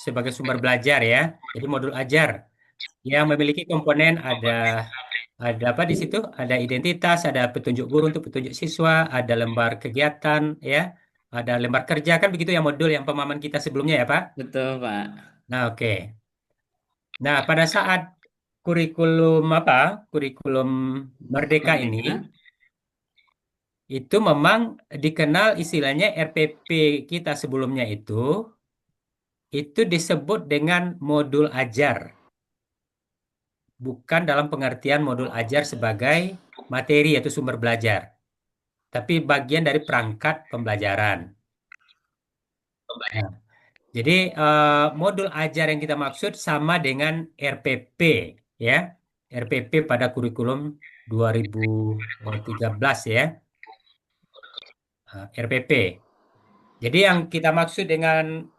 sebagai sumber belajar ya. Jadi modul ajar yang memiliki komponen ada apa di situ? Ada identitas, ada petunjuk guru untuk petunjuk siswa, ada lembar kegiatan ya, ada lembar kerja kan begitu ya modul yang pemahaman kita sebelumnya ya Pak. Betul, Pak. Nah, oke. Nah, pada saat kurikulum apa? Kurikulum Merdeka ini Merdeka. itu memang dikenal istilahnya RPP kita sebelumnya itu disebut dengan modul ajar, bukan dalam pengertian modul ajar sebagai materi atau sumber belajar, tapi bagian dari perangkat pembelajaran. Nah, jadi modul ajar yang kita maksud sama dengan RPP ya, RPP pada kurikulum 2013 ya, RPP. Jadi yang kita maksud dengan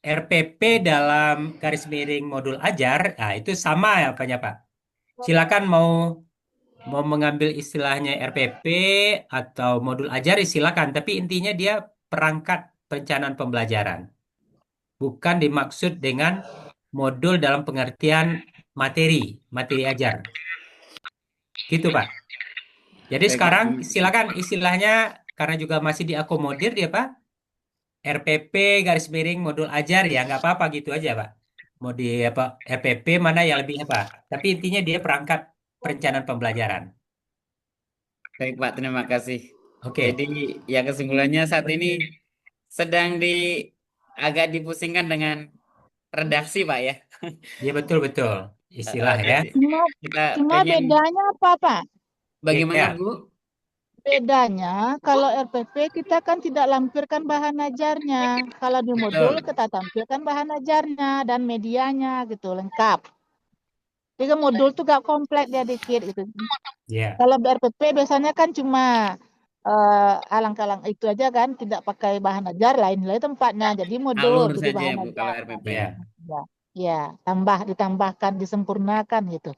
RPP dalam garis miring modul ajar, nah itu sama ya apanya Pak. Silakan mau mau mengambil istilahnya RPP atau modul ajar ya silakan, tapi intinya dia perangkat perencanaan pembelajaran, bukan dimaksud dengan modul dalam pengertian materi ajar. Gitu Pak. Jadi Baik, Pak. sekarang Terima kasih. silakan istilahnya karena juga masih diakomodir dia Pak. RPP garis miring modul ajar ya nggak apa-apa gitu aja Pak. Mau di apa RPP mana yang lebih apa? Tapi intinya dia perangkat perencanaan pembelajaran. Baik, Pak. Terima kasih. Oke, Jadi, ya kesimpulannya saat ini sedang agak dipusingkan dengan redaksi, Pak ya. ya betul betul istilah ya. Jadi Cuma, kita cuma pengen bedanya apa, Pak? bagaimana, Ya, Bu? Bedanya kalau RPP kita kan tidak lampirkan bahan ajarnya. Kalau di modul Betul. kita tampilkan bahan ajarnya dan medianya gitu, lengkap. Jadi modul tuh gak komplek dia dikit gitu. ya. Kalau di RPP biasanya kan cuma alang-kalang itu aja kan, tidak pakai bahan ajar, lain-lain tempatnya. Jadi modul, Alur jadi saja ya, bahan Bu, kalau ajar. RPP ya. Ya, Ya, ya, ditambahkan, disempurnakan gitu.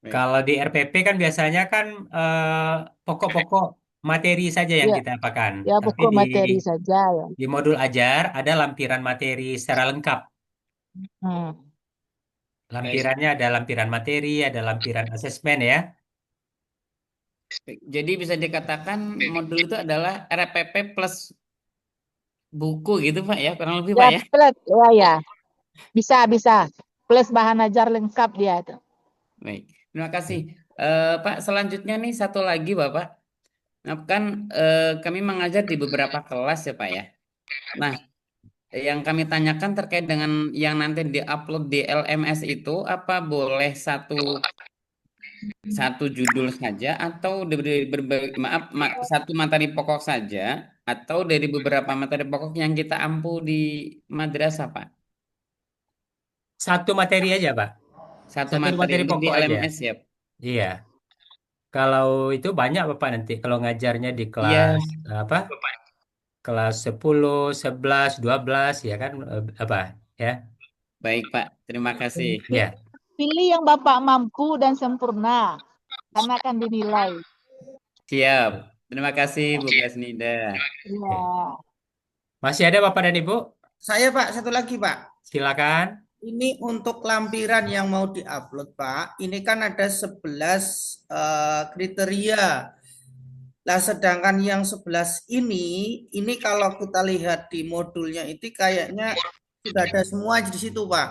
Baik. kalau di RPP kan biasanya kan pokok-pokok materi saja yang Ya, kita apakan. ya Tapi pokok materi saja ya. di modul ajar ada lampiran materi secara lengkap. Hmm. Baik. Lampirannya ada lampiran materi, ada lampiran asesmen ya. Baik. Jadi bisa dikatakan modul itu adalah RPP plus buku gitu, Pak ya, kurang lebih, Ya, Pak ya. plus, ya, ya. Bisa. Plus bahan ajar lengkap dia itu. Baik. Terima kasih. Pak, selanjutnya nih satu lagi, Bapak. Nah, kan kami mengajar di beberapa kelas ya, Pak ya. Nah, yang kami tanyakan terkait dengan yang nanti diupload di LMS itu, apa boleh satu judul saja atau dari berbagai satu materi pokok saja atau dari beberapa materi pokok yang kita ampu di madrasah, Pak? Satu materi aja, Pak. Satu Satu materi materi untuk di pokok aja. LMS ya. Iya. Kalau itu banyak Bapak nanti kalau ngajarnya di Iya, kelas apa? Kelas 10, 11, 12 ya kan apa ya? baik Pak. Terima kasih. Ya. Pilih yang Bapak mampu dan sempurna, karena akan dinilai. Siap. Terima kasih Bu Kasnida. Ya. Masih ada Bapak dan Ibu? Saya Pak, satu lagi Pak. Silakan. Ini untuk lampiran yang mau diupload Pak. Ini kan ada 11 kriteria. Nah, sedangkan yang 11 ini kalau kita lihat di modulnya itu kayaknya sudah ada semua di situ Pak.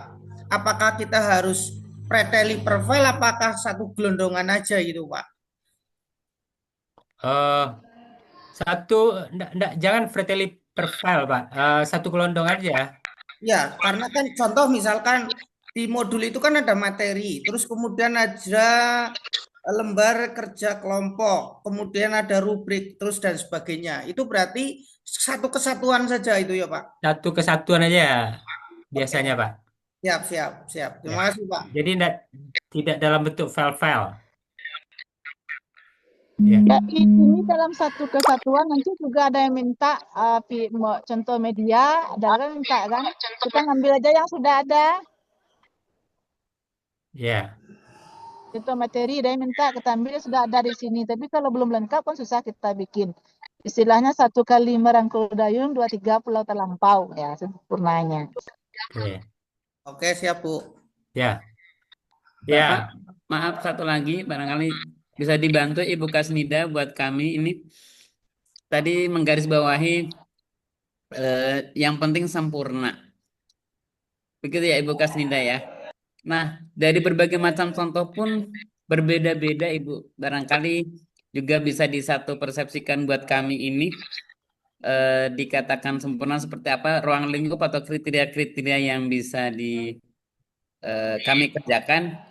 Apakah kita harus preteli profile apakah satu gelondongan aja gitu Pak? eh satu jangan Fratelli per file, Pak. Satu gelondong aja. Ya, karena kan contoh misalkan di modul itu kan ada materi, terus kemudian ada lembar kerja kelompok, kemudian ada rubrik, terus dan sebagainya. Itu berarti satu kesatuan saja itu ya, Pak. Satu kesatuan aja Oke, biasanya, Pak. siap, siap, siap. Ya. Terima kasih, Pak. Jadi tidak dalam bentuk file-file. Ya. Ya, ini dalam satu kesatuan nanti juga ada yang minta contoh media, ada kan minta kan, kita ngambil aja yang sudah ada. Ya. Contoh materi ada yang minta kita ambil sudah ada di sini. Tapi kalau belum lengkap kan susah kita bikin. Istilahnya satu kali merangkul dayung, dua tiga pulau terlampau ya sempurnanya. Oke. Oke, siap, Bu. Ya, Bapak, ya. maaf satu lagi, barangkali bisa dibantu Ibu Kasnida buat kami ini tadi menggarisbawahi yang penting sempurna. Begitu ya Ibu Kasnida ya. Nah, dari berbagai macam contoh pun berbeda-beda Ibu. Barangkali juga bisa disatu persepsikan buat kami ini dikatakan sempurna seperti apa ruang lingkup atau kriteria-kriteria yang bisa kami kerjakan.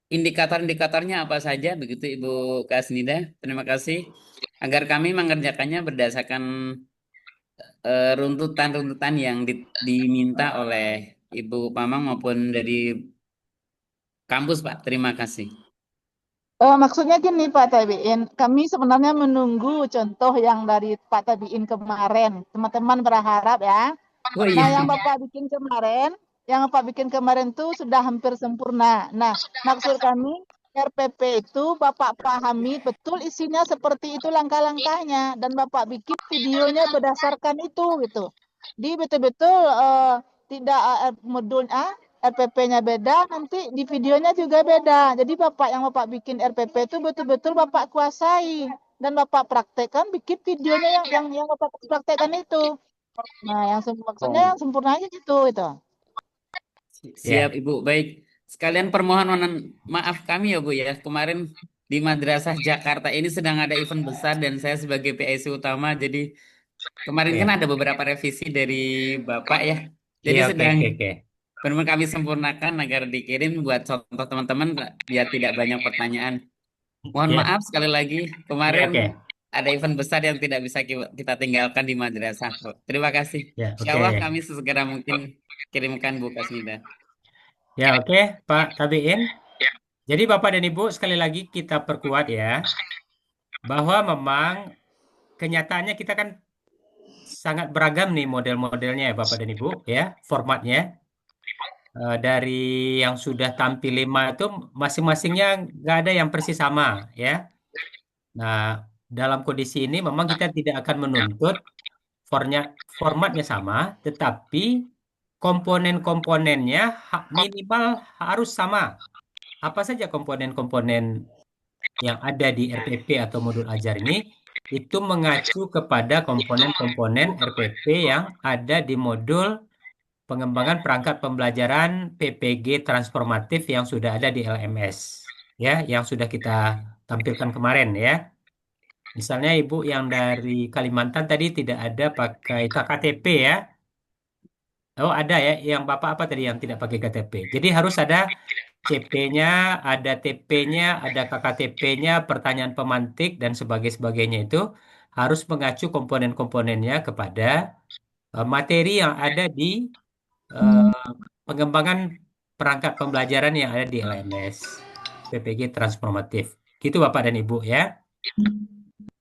Indikator-indikatornya apa saja begitu Ibu Kasnida. Terima kasih agar kami mengerjakannya berdasarkan runtutan-runtutan yang diminta oleh Ibu Pamang maupun dari kampus, Pak. Terima kasih. Maksudnya gini Pak Tabiin, kami sebenarnya menunggu contoh yang dari Pak Tabiin kemarin. Teman-teman berharap ya. Oh Nah, iya. yang Bapak bikin kemarin tuh sudah hampir sempurna. Nah, maksud kami RPP itu Bapak pahami betul isinya seperti itu langkah-langkahnya dan Bapak bikin videonya berdasarkan itu gitu. Di betul-betul tidak modul RPP-nya beda, nanti di videonya juga beda. Jadi Bapak bikin RPP itu betul-betul Bapak kuasai dan Bapak praktekkan bikin videonya yang Bapak praktekkan itu. Nah, maksudnya Oh, yang sempurna aja gitu itu. siap Ya. Ibu. Baik. Sekalian permohonan maaf kami ya Bu ya. Kemarin di Madrasah Jakarta ini sedang ada event besar dan saya sebagai PIC utama. Jadi kemarin kan Ya. ada beberapa revisi dari Bapak ya. Jadi Iya, oke, sedang oke, oke. benar kami sempurnakan agar dikirim buat contoh teman-teman biar tidak banyak pertanyaan. Mohon Ya, maaf sekali lagi, ya, kemarin oke. ada event besar yang tidak bisa kita tinggalkan di madrasah. Terima kasih. Ya, Insya Allah oke. kami sesegera mungkin kirimkan Bu Kasnida. Ya, oke, Pak Tabiin. Jadi Bapak dan Ibu sekali lagi kita perkuat ya bahwa memang kenyataannya kita kan sangat beragam nih model-modelnya ya Bapak dan Ibu ya, formatnya. Dari yang sudah tampil 5 itu masing-masingnya nggak ada yang persis sama ya. Nah, dalam kondisi ini memang kita tidak akan menuntut formatnya formatnya sama, tetapi komponen-komponennya minimal harus sama. Apa saja komponen-komponen yang ada di RPP atau modul ajar ini itu mengacu kepada komponen-komponen RPP yang ada di modul pengembangan perangkat pembelajaran PPG transformatif yang sudah ada di LMS ya, yang sudah kita tampilkan kemarin ya. Misalnya Ibu yang dari Kalimantan tadi tidak ada pakai KKTP ya. Oh, ada ya, yang Bapak apa tadi yang tidak pakai KTP. Jadi harus ada CP-nya, ada TP-nya, ada KKTP-nya, pertanyaan pemantik dan sebagainya itu harus mengacu komponen-komponennya kepada materi yang ada di eh, pengembangan perangkat pembelajaran yang ada di LMS PPG transformatif. Gitu Bapak dan Ibu ya.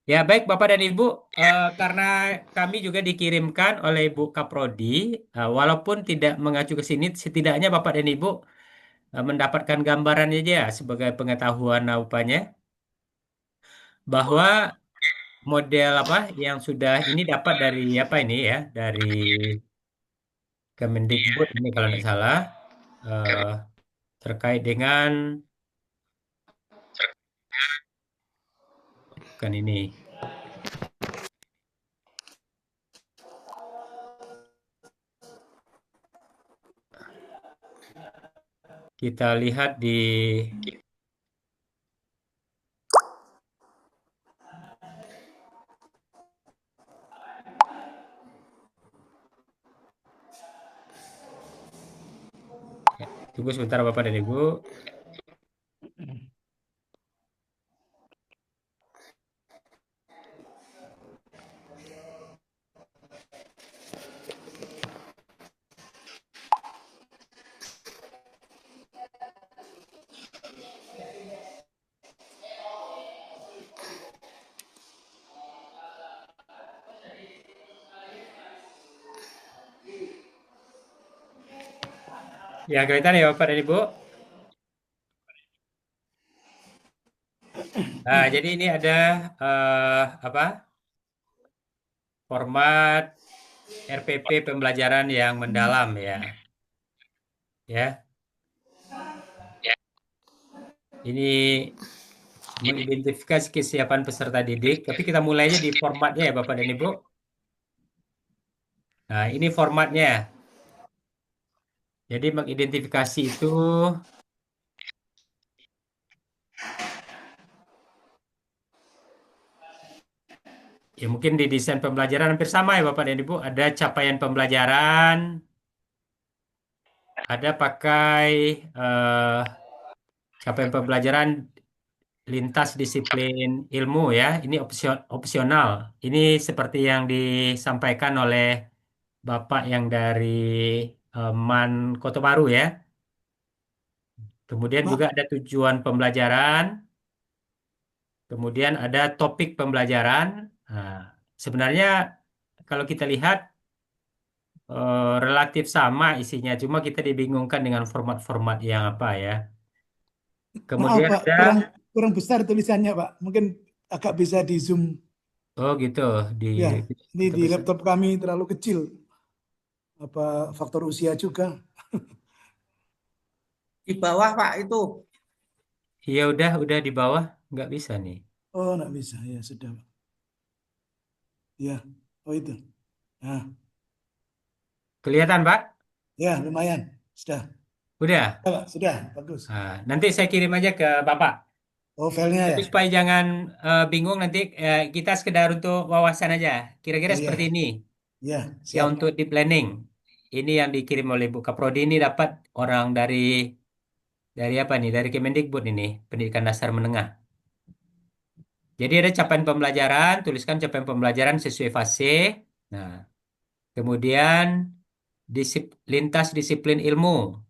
Ya baik Bapak dan Ibu, karena kami juga dikirimkan oleh Ibu Kaprodi, walaupun tidak mengacu ke sini, setidaknya Bapak dan Ibu mendapatkan gambaran aja ya sebagai pengetahuan upahnya bahwa model apa yang sudah ini dapat dari apa ini ya dari Kemendikbud ini kalau tidak salah eh, terkait dengan kan ini kita lihat di ya, tunggu sebentar Bapak dan Ibu. Ya kelihatan ya Bapak dan Ibu. Nah, jadi ini ada apa format RPP pembelajaran yang mendalam ya. Ya, ini mengidentifikasi kesiapan peserta didik, tapi kita mulainya di formatnya ya Bapak dan Ibu. Nah, ini formatnya. Jadi mengidentifikasi itu ya mungkin di desain pembelajaran hampir sama ya Bapak dan Ibu. Ada capaian pembelajaran, ada pakai eh, capaian pembelajaran lintas disiplin ilmu ya. Ini opsional. Ini seperti yang disampaikan oleh Bapak yang dari MAN Kota Baru ya. Kemudian juga Mak, ada tujuan pembelajaran, kemudian ada topik pembelajaran. Nah, sebenarnya kalau kita lihat relatif sama isinya, cuma kita dibingungkan dengan format-format yang apa ya. maaf Kemudian Pak, ada, kurang kurang besar tulisannya Pak. Mungkin agak bisa di zoom. oh gitu, di Ya, ini kita di bisa. laptop kami terlalu kecil. Apa faktor usia juga? Di bawah Pak itu. Iya udah di bawah, nggak bisa nih. Oh, nggak bisa. Ya sudah. Ya, oh itu. Nah, Kelihatan Pak? ya lumayan. Sudah. Udah. Ya, Pak, sudah. Bagus. Nah, nanti saya kirim aja ke Bapak. Oh, filenya Tapi ya. supaya jangan bingung nanti kita sekedar untuk wawasan aja. Kira-kira Oh seperti ya, ini. ya Ya siap. untuk di planning. Ini yang dikirim oleh Bu Kaprodi ini dapat orang dari apa nih? Dari Kemendikbud ini, Pendidikan Dasar Menengah. Jadi ada capaian pembelajaran, tuliskan capaian pembelajaran sesuai fase. Nah, kemudian lintas disiplin ilmu.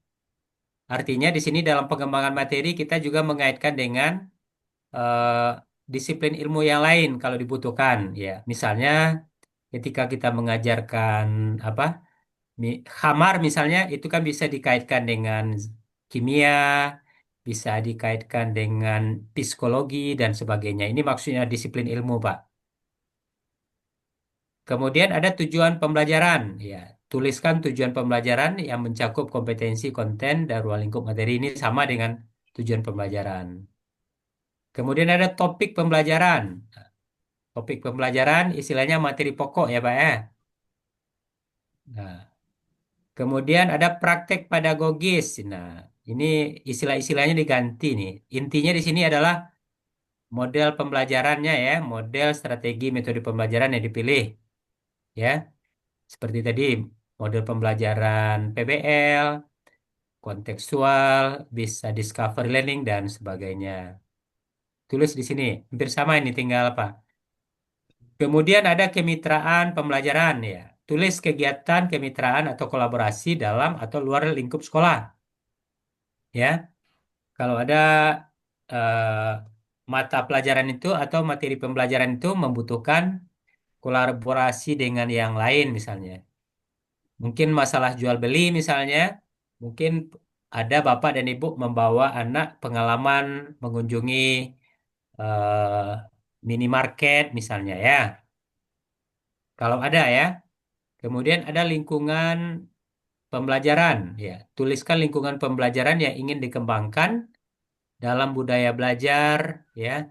Artinya di sini dalam pengembangan materi kita juga mengaitkan dengan eh, disiplin ilmu yang lain kalau dibutuhkan. Ya, misalnya ketika kita mengajarkan apa khamar misalnya itu kan bisa dikaitkan dengan kimia, bisa dikaitkan dengan psikologi dan sebagainya. Ini maksudnya disiplin ilmu, Pak. Kemudian ada tujuan pembelajaran. Ya, tuliskan tujuan pembelajaran yang mencakup kompetensi, konten, dan ruang lingkup materi ini sama dengan tujuan pembelajaran. Kemudian ada topik pembelajaran. Topik pembelajaran istilahnya materi pokok ya, Pak ya. Nah, kemudian ada praktek pedagogis. Nah, ini istilah-istilahnya diganti nih. Intinya di sini adalah model pembelajarannya ya, model strategi metode pembelajaran yang dipilih ya. Seperti tadi model pembelajaran PBL, kontekstual, bisa discovery learning dan sebagainya. Tulis di sini. Hampir sama ini tinggal apa? Kemudian ada kemitraan pembelajaran ya. Tulis kegiatan kemitraan atau kolaborasi dalam atau luar lingkup sekolah ya. Kalau ada eh, mata pelajaran itu atau materi pembelajaran itu membutuhkan kolaborasi dengan yang lain misalnya. Mungkin masalah jual beli misalnya, mungkin ada bapak dan ibu membawa anak pengalaman mengunjungi eh, minimarket misalnya ya. Kalau ada ya. Kemudian ada lingkungan pembelajaran ya. Tuliskan lingkungan pembelajaran yang ingin dikembangkan dalam budaya belajar ya.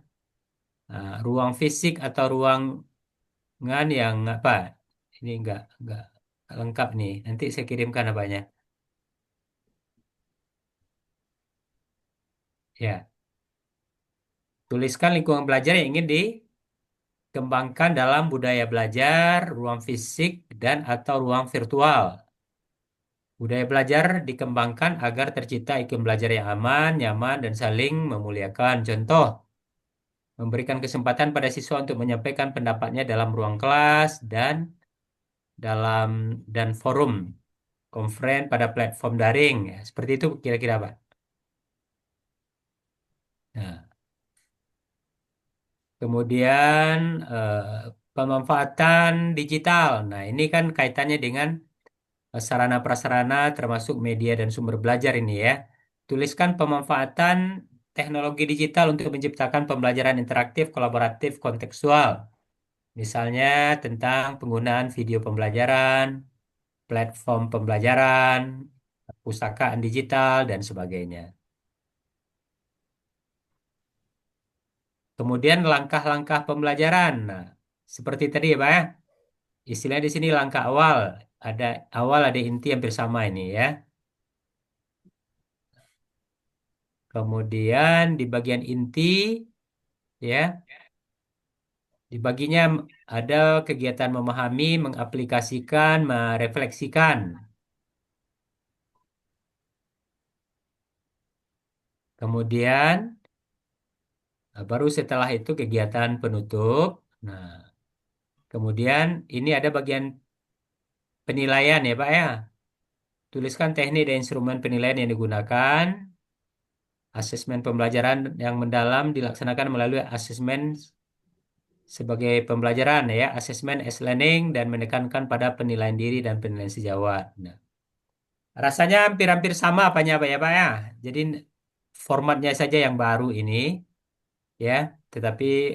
Nah, ruang fisik atau ruangan yang apa? Ini enggak lengkap nih. Nanti saya kirimkan apanya. Ya, tuliskan lingkungan belajar yang ingin dikembangkan dalam budaya belajar, ruang fisik dan atau ruang virtual. Budaya belajar dikembangkan agar tercipta iklim belajar yang aman, nyaman, dan saling memuliakan. Contoh, memberikan kesempatan pada siswa untuk menyampaikan pendapatnya dalam ruang kelas dalam dan forum konferen pada platform daring. Ya, seperti itu kira-kira, Pak. Nah, kemudian eh, pemanfaatan digital. Nah, ini kan kaitannya dengan sarana prasarana termasuk media dan sumber belajar ini ya. Tuliskan pemanfaatan teknologi digital untuk menciptakan pembelajaran interaktif, kolaboratif, kontekstual. Misalnya tentang penggunaan video pembelajaran, platform pembelajaran, pustakaan digital, dan sebagainya. Kemudian langkah-langkah pembelajaran. Nah, seperti tadi ya, Pak ya. Istilahnya di sini langkah awal. Ada awal, ada inti hampir sama ini ya. Kemudian di bagian inti ya, dibaginya ada kegiatan memahami, mengaplikasikan, merefleksikan. Kemudian baru setelah itu kegiatan penutup. Nah, kemudian ini ada bagian penilaian ya, Pak ya. Tuliskan teknik dan instrumen penilaian yang digunakan. Asesmen pembelajaran yang mendalam dilaksanakan melalui asesmen sebagai pembelajaran ya, asesmen as learning dan menekankan pada penilaian diri dan penilaian sejawat. Nah, rasanya hampir-hampir sama apanya Pak ya Pak ya. Jadi formatnya saja yang baru ini ya, tetapi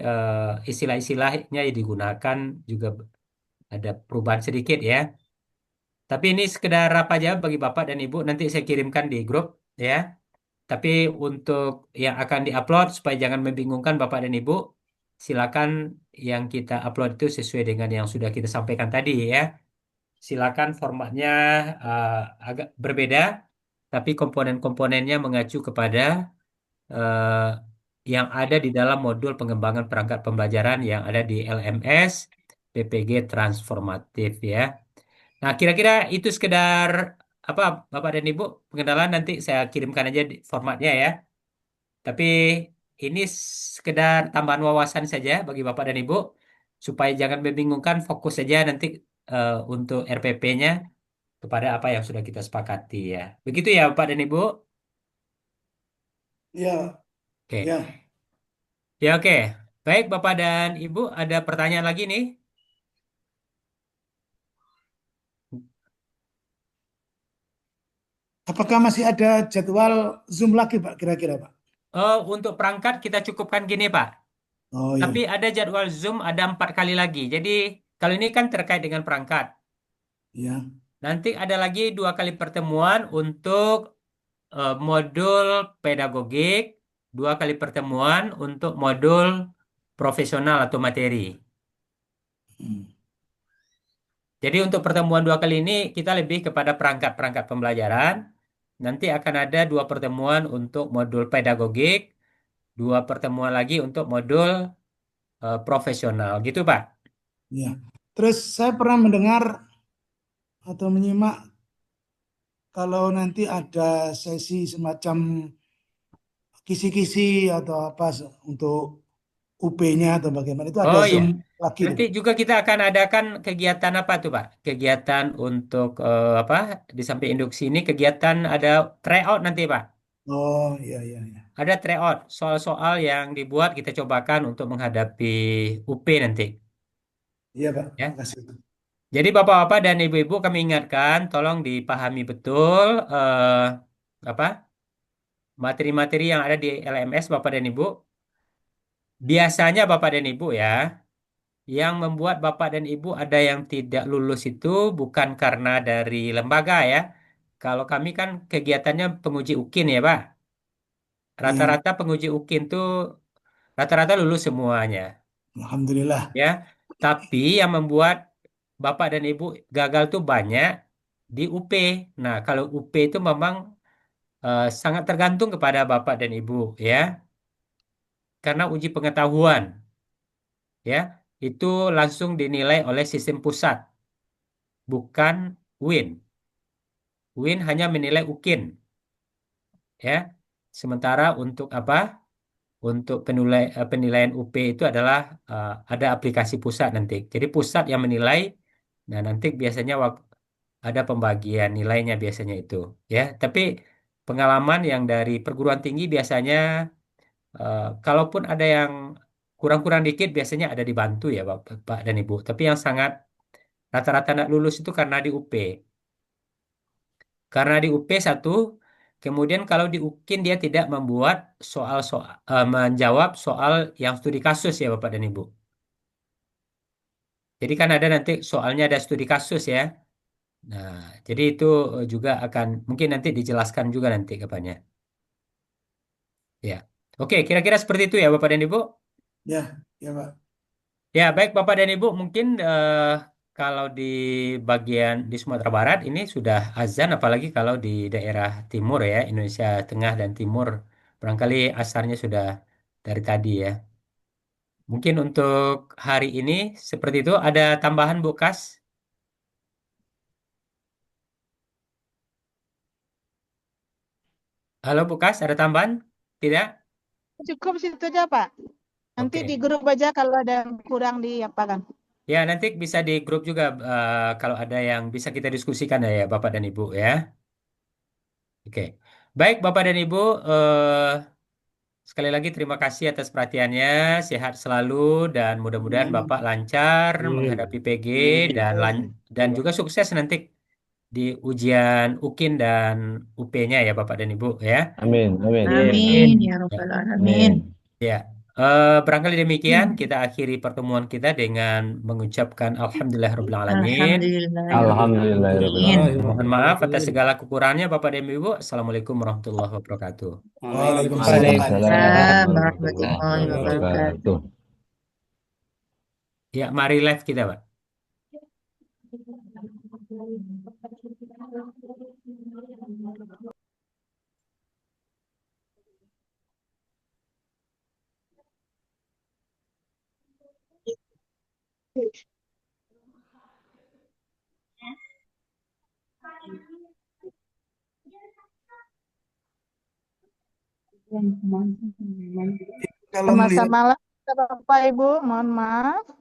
istilah-istilahnya yang digunakan juga ada perubahan sedikit ya. Tapi ini sekedar apa aja bagi Bapak dan Ibu nanti saya kirimkan di grup ya. Tapi untuk yang akan diupload supaya jangan membingungkan Bapak dan Ibu, silakan yang kita upload itu sesuai dengan yang sudah kita sampaikan tadi ya. Silakan formatnya eh, agak berbeda, tapi komponen-komponennya mengacu kepada eh, yang ada di dalam modul pengembangan perangkat pembelajaran yang ada di LMS PPG Transformatif ya. Nah, kira-kira itu sekedar apa Bapak dan Ibu pengenalan nanti saya kirimkan aja di formatnya ya. Tapi ini sekedar tambahan wawasan saja bagi Bapak dan Ibu supaya jangan membingungkan, fokus saja nanti untuk RPP-nya kepada apa yang sudah kita sepakati ya. Begitu ya Bapak dan Ibu? Ya, Oke. ya. Ya oke. Baik Bapak dan Ibu, ada pertanyaan lagi nih? Apakah masih ada jadwal Zoom lagi, Pak, kira-kira, Pak? Oh, untuk perangkat kita cukupkan gini Pak. Oh Tapi iya, ada jadwal Zoom ada 4 kali lagi. Jadi kalau ini kan terkait dengan perangkat. ya, Nanti ada lagi 2 kali pertemuan untuk modul pedagogik, 2 kali pertemuan untuk modul profesional atau materi. hmm, Jadi untuk pertemuan 2 kali ini kita lebih kepada perangkat-perangkat pembelajaran. Nanti akan ada 2 pertemuan untuk modul pedagogik, 2 pertemuan lagi untuk modul profesional. Gitu, Pak. ya. Terus saya pernah mendengar atau menyimak kalau nanti ada sesi semacam kisi-kisi atau apa untuk UP-nya atau bagaimana itu ada Oh iya. Zoom lagi itu, Nanti Pak. juga kita akan adakan kegiatan apa tuh, Pak? Kegiatan untuk apa? Di samping induksi ini kegiatan ada tryout nanti, Pak. Oh iya iya iya. Ada tryout, soal-soal yang dibuat kita cobakan untuk menghadapi UP nanti. Iya, Pak. Ya. Makasih. Jadi bapak-bapak dan ibu-ibu kami ingatkan, tolong dipahami betul apa materi-materi yang ada di LMS bapak dan ibu. Biasanya bapak dan ibu ya, yang membuat bapak dan ibu ada yang tidak lulus itu bukan karena dari lembaga ya. Kalau kami kan kegiatannya penguji UKIN ya Pak. Iya, Rata-rata penguji UKIN tuh rata-rata lulus semuanya. Alhamdulillah. Ya. Tapi yang membuat Bapak dan Ibu gagal tuh banyak di UP. Nah, kalau UP itu memang sangat tergantung kepada Bapak dan Ibu ya, karena uji pengetahuan ya itu langsung dinilai oleh sistem pusat, bukan UIN. UIN hanya menilai UKIN ya. Sementara untuk apa? Untuk penilaian UP itu adalah ada aplikasi pusat nanti. Jadi pusat yang menilai. Nah, nanti biasanya ada pembagian nilainya biasanya itu ya. Tapi pengalaman yang dari perguruan tinggi biasanya kalaupun ada yang kurang-kurang dikit biasanya ada dibantu ya Pak dan Ibu. Tapi yang sangat rata-rata nak lulus itu karena di UP. Karena di UP satu, kemudian kalau di UKIN dia tidak membuat soal-soal menjawab soal yang studi kasus ya Bapak dan Ibu. Jadi kan ada nanti soalnya ada studi kasus ya. Nah, jadi itu juga akan mungkin nanti dijelaskan juga nanti kapannya. Ya. Oke, kira-kira seperti itu ya Bapak dan Ibu. Ya, ya Pak. Ya, baik Bapak dan Ibu, mungkin kalau di bagian di Sumatera Barat ini sudah azan, apalagi kalau di daerah timur ya, Indonesia Tengah dan Timur, barangkali asarnya sudah dari tadi ya. Mungkin untuk hari ini seperti itu. Ada tambahan Bu Kas? Halo Bu Kas, ada tambahan? Tidak? Cukup situ aja, Pak. Nanti di Oke. grup aja kalau ada yang kurang diapakan. Ya, nanti bisa di grup juga kalau ada yang bisa kita diskusikan ya Bapak dan Ibu ya. Oke. Baik Bapak dan Ibu, sekali lagi terima kasih atas perhatiannya. Sehat selalu dan mudah-mudahan Bapak lancar menghadapi PG dan dan juga sukses nanti di ujian UKIN dan UP-nya ya Bapak dan Ibu ya. Amin, amin, amin, Amin amin, ya Ya. Rabbal Alamin. amin. Ya, barangkali demikian kita akhiri pertemuan kita dengan mengucapkan Alhamdulillahirabbil alamin. Alhamdulillahirobbilalamin. Mohon maaf atas segala kekurangannya Bapak dan Ibu. Assalamualaikum warahmatullahi wabarakatuh. Waalaikumsalam. Waalaikumsalam Warahmatullahi warahmatullahi wabarakatuh. wabarakatuh. Ya, mari live kita, Pak. Kalau melihat Sama-sama lah, Bapak Ibu. Mohon maaf.